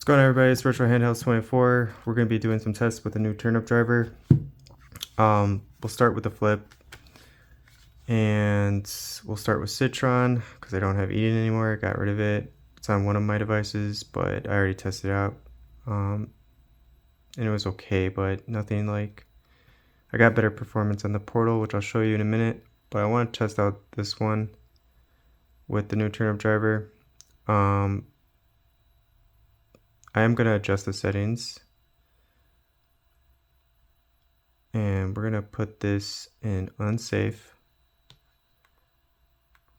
going on, everybody? It's Virtual Handhelds 24. We're going to be doing some tests with the new Turnup driver. We'll start with the flip, and we'll start with Citron because I don't have Eden anymore. I got rid of it. It's on one of my devices, but I already tested it out, and it was okay, but nothing like. I got better performance on the Portal, which I'll show you in a minute, but I want to test out this one with the new Turnup driver. I am going to adjust the settings, and we're going to put this in unsafe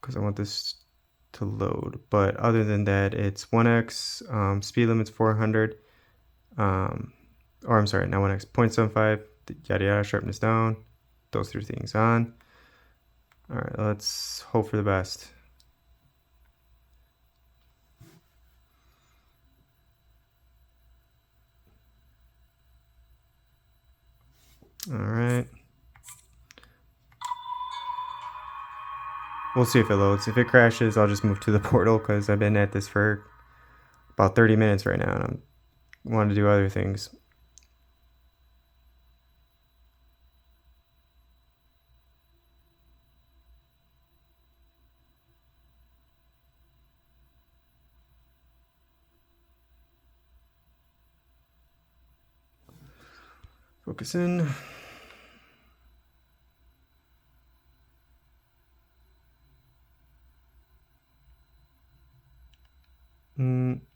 because I want this to load. But other than that, it's 1x, speed limit's 400, or I'm sorry, not 1x, 0.75, yada yada, sharpness down, those three things on. All right, let's hope for the best. All right. We'll see if it loads. If it crashes, I'll just move to the Portal because I've been at this for about 30 minutes right now, and I want to do other things. Focus in.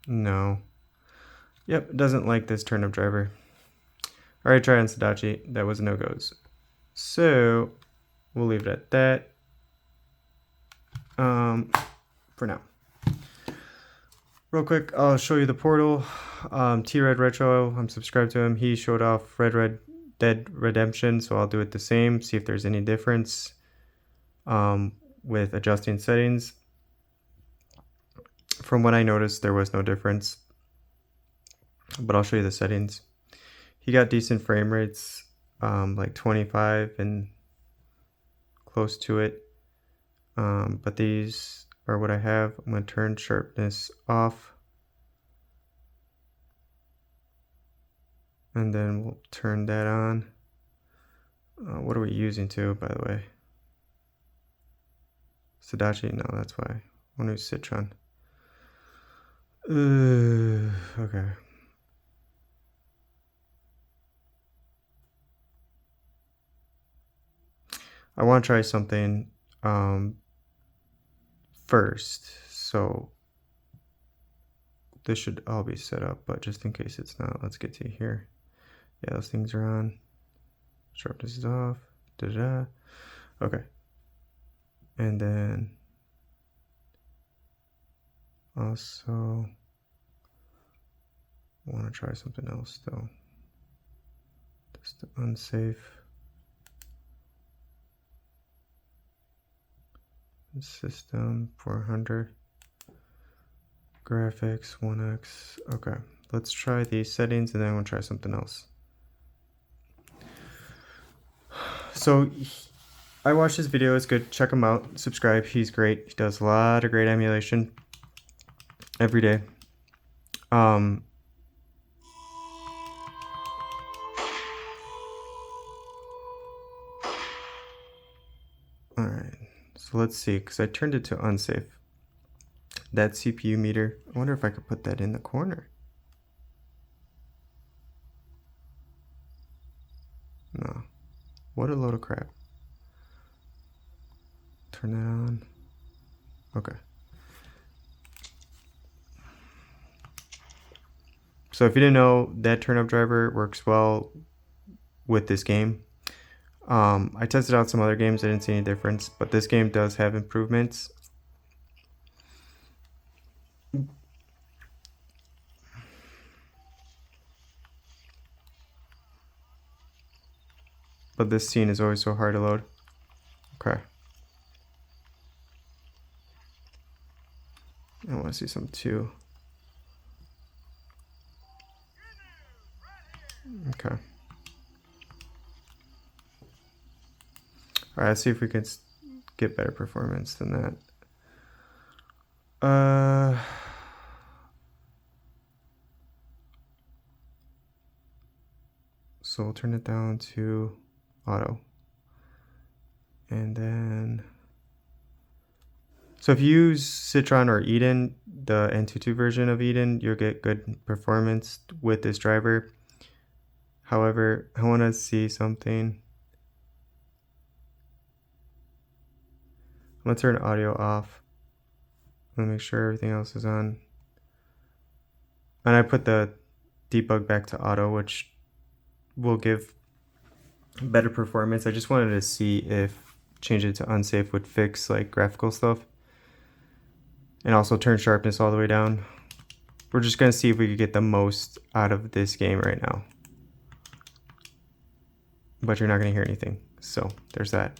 No. Yep, it doesn't like this Turnup driver. Alright, try on Sadachi. That was no-goes. So, we'll leave it at that. For now. Real quick, I'll show you the Portal. T-Red Retro, I'm subscribed to him. He showed off Red Dead Redemption, so I'll do it the same. See if there's any difference with adjusting settings. From what I noticed, there was no difference, but I'll show you the settings. He got decent frame rates, like 25 and close to it, but these are what I have. I'm going to turn sharpness off, and then we'll turn that on. What are we using to, by the way? Sadachi? No, that's why. I want to use Citron. Okay. I want to try something first, so this should all be set up, but just in case it's not, let's get to here. Yeah, those things are on. Sharpness is off. Da-da. Okay. And then also want to try something else though. Just unsafe. System 400. Graphics 1x. Okay, let's try these settings and then I'm gonna try something else. So I watched his video, it's good. Check him out, subscribe, he's great. He does a lot of great emulation every day. Alright, so let's see, because I turned it to unsafe. That CPU meter, I wonder if I could put that in the corner. No. What a load of crap. Turn that on. Okay. So if you didn't know, that Turnup driver works well with this game. I tested out some other games, I didn't see any difference, but this game does have improvements. But this scene is always so hard to load. Okay. I want to see some too. Okay. Alright, let's see if we can get better performance than that. So we'll turn it down to auto. And then, so if you use Citron or Eden, the Antutu version of Eden, you'll get good performance with this driver. However, I want to see something. I'm going to turn audio off. I'm going to make sure everything else is on. And I put the debug back to auto, which will give better performance. I just wanted to see if change it to unsafe would fix like graphical stuff. And also turn sharpness all the way down. We're just going to see if we could get the most out of this game right now. But you're not going to hear anything. So there's that.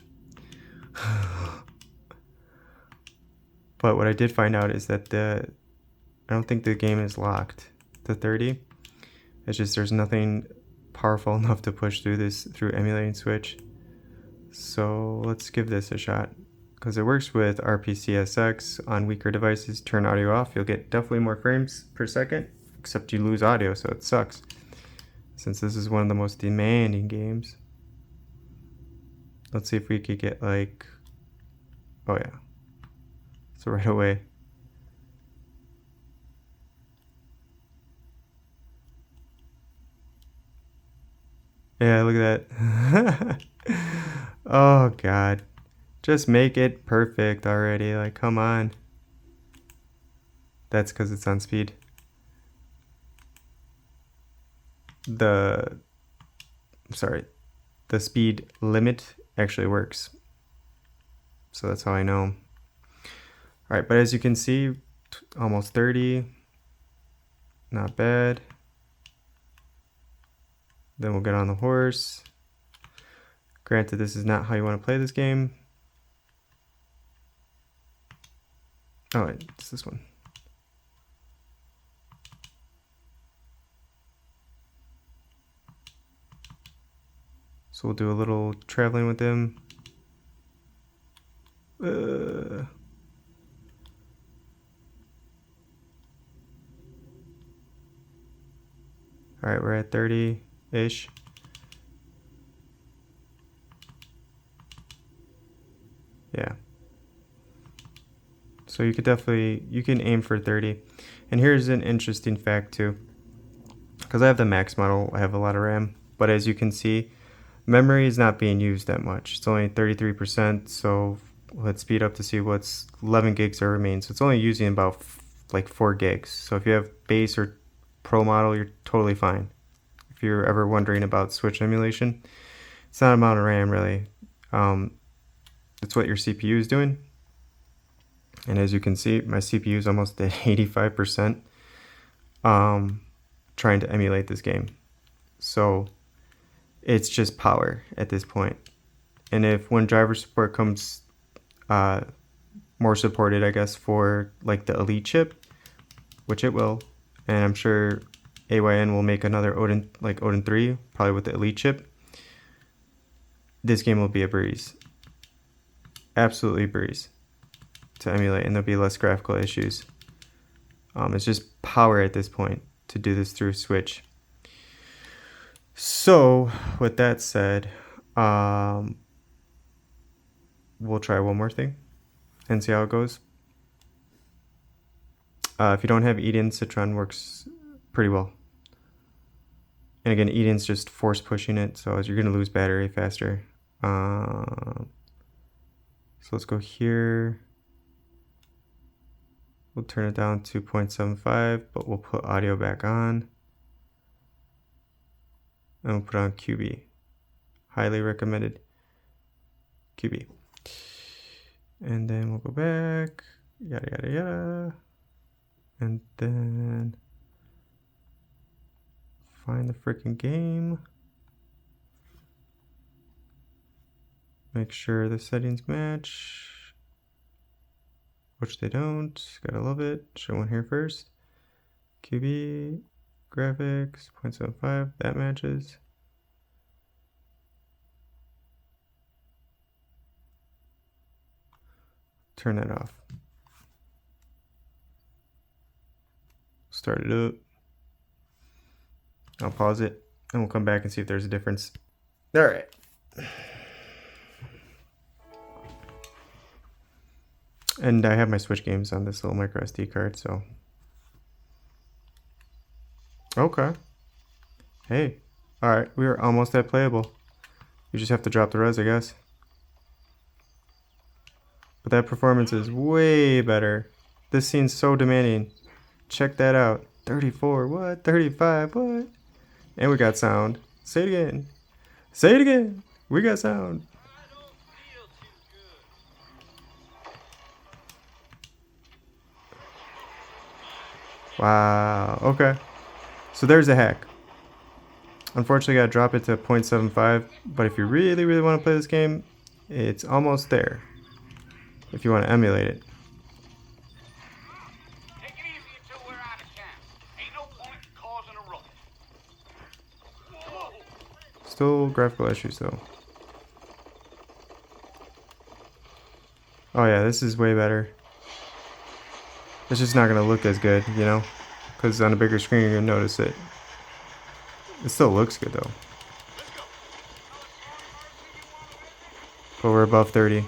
But what I did find out is that I don't think the game is locked to 30. It's just there's nothing powerful enough to push through this through emulating Switch. So let's give this a shot. Because it works with RPCSX on weaker devices. Turn audio off. You'll get definitely more frames per second. Except you lose audio, so it sucks. Since this is one of the most demanding games. Let's see if we could get like... Oh yeah. So right away. Yeah, look at that. Oh god. Just make it perfect already. Like, come on. That's because it's on speed. The speed limit actually works. So that's how I know. Alright, but as you can see, almost 30. Not bad. Then we'll get on the horse. Granted, this is not how you want to play this game. Oh, wait, it's this one. So we'll do a little traveling with him. Alright, we're at 30-ish. Yeah. So you could definitely, you can aim for 30. And here's an interesting fact too. Because I have the max model, I have a lot of RAM. But as you can see, memory is not being used that much. It's only 33%. So let's speed up to see what's 11 gigs are remaining. So it's only using about like 4 gigs. So if you have base or pro model, you're totally fine. If you're ever wondering about Switch emulation, it's not amount of RAM really. It's what your CPU is doing. And as you can see, my CPU is almost at 85% trying to emulate this game. So it's just power at this point. And if when driver support comes more supported, I guess, for like the Elite chip, which it will, and I'm sure AYN will make another Odin, like Odin 3, probably with the Elite chip, this game will be a breeze. Absolutely breeze to emulate, and there'll be less graphical issues. It's just power at this point to do this through Switch. So with that said, we'll try one more thing and see how it goes. If you don't have Eden, Citron works pretty well. And again, Eden's just force pushing it, so you're going to lose battery faster. So let's go here. We'll turn it down to 0.75, but we'll put audio back on. And we'll put on QB. Highly recommended QB. And then we'll go back. Yada, yada, yada. And then find the freaking game. Make sure the settings match. Which they don't. Gotta love it. Show one here first. QB, graphics, 0.75. That matches. Turn that off. Start it up. I'll pause it. and we'll come back and see if there's a difference. All right. And I have my Switch games on this little micro SD card, so. Okay. Hey. Alright, we are almost at playable. You just have to drop the res, I guess. But that performance is way better. This scene's so demanding. Check that out. 34, what? 35, what? And we got sound. Say it again. Say it again. We got sound. Wow, okay. So there's a hack. Unfortunately, I gotta drop it to 0.75, but if you really, really want to play this game, it's almost there. If you want to emulate it. Take it easy until we're out of town. Ain't no point causing a ruckus. Whoa. Still graphical issues though. Oh yeah, this is way better. It's just not gonna look as good, you know, because on a bigger screen you're gonna notice it. It still looks good though. But we're above 30.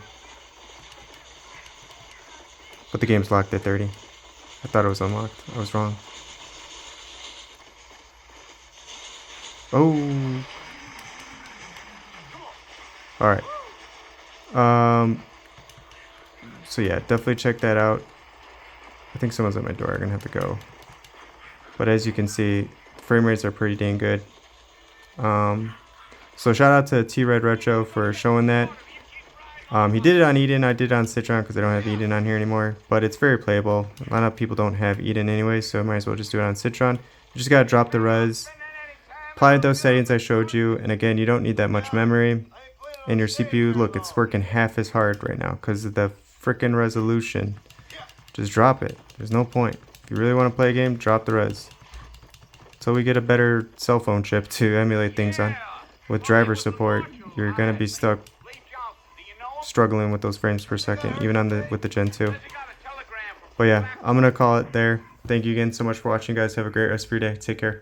But the game's locked at 30. I thought it was unlocked. I was wrong. Oh. Alright. So yeah, definitely check that out. I think someone's at my door. I'm gonna have to go. But as you can see, frame rates are pretty dang good. So shout out to T-Red Retro for showing that. He did it on Eden. I did it on Citron because I don't have Eden on here anymore. But it's very playable. A lot of people don't have Eden anyway, so I might as well just do it on Citron. You just gotta drop the res, apply those settings I showed you, and again, you don't need that much memory. And your CPU, look, it's working half as hard right now because of the freaking resolution. Just drop it. There's no point. If you really want to play a game, drop the res. Until we get a better cell phone chip to emulate things on. With driver support, you're gonna be stuck struggling with those frames per second, even on with the Gen 2. But yeah, I'm gonna call it there. Thank you again so much for watching, guys. Have a great rest of your day. Take care.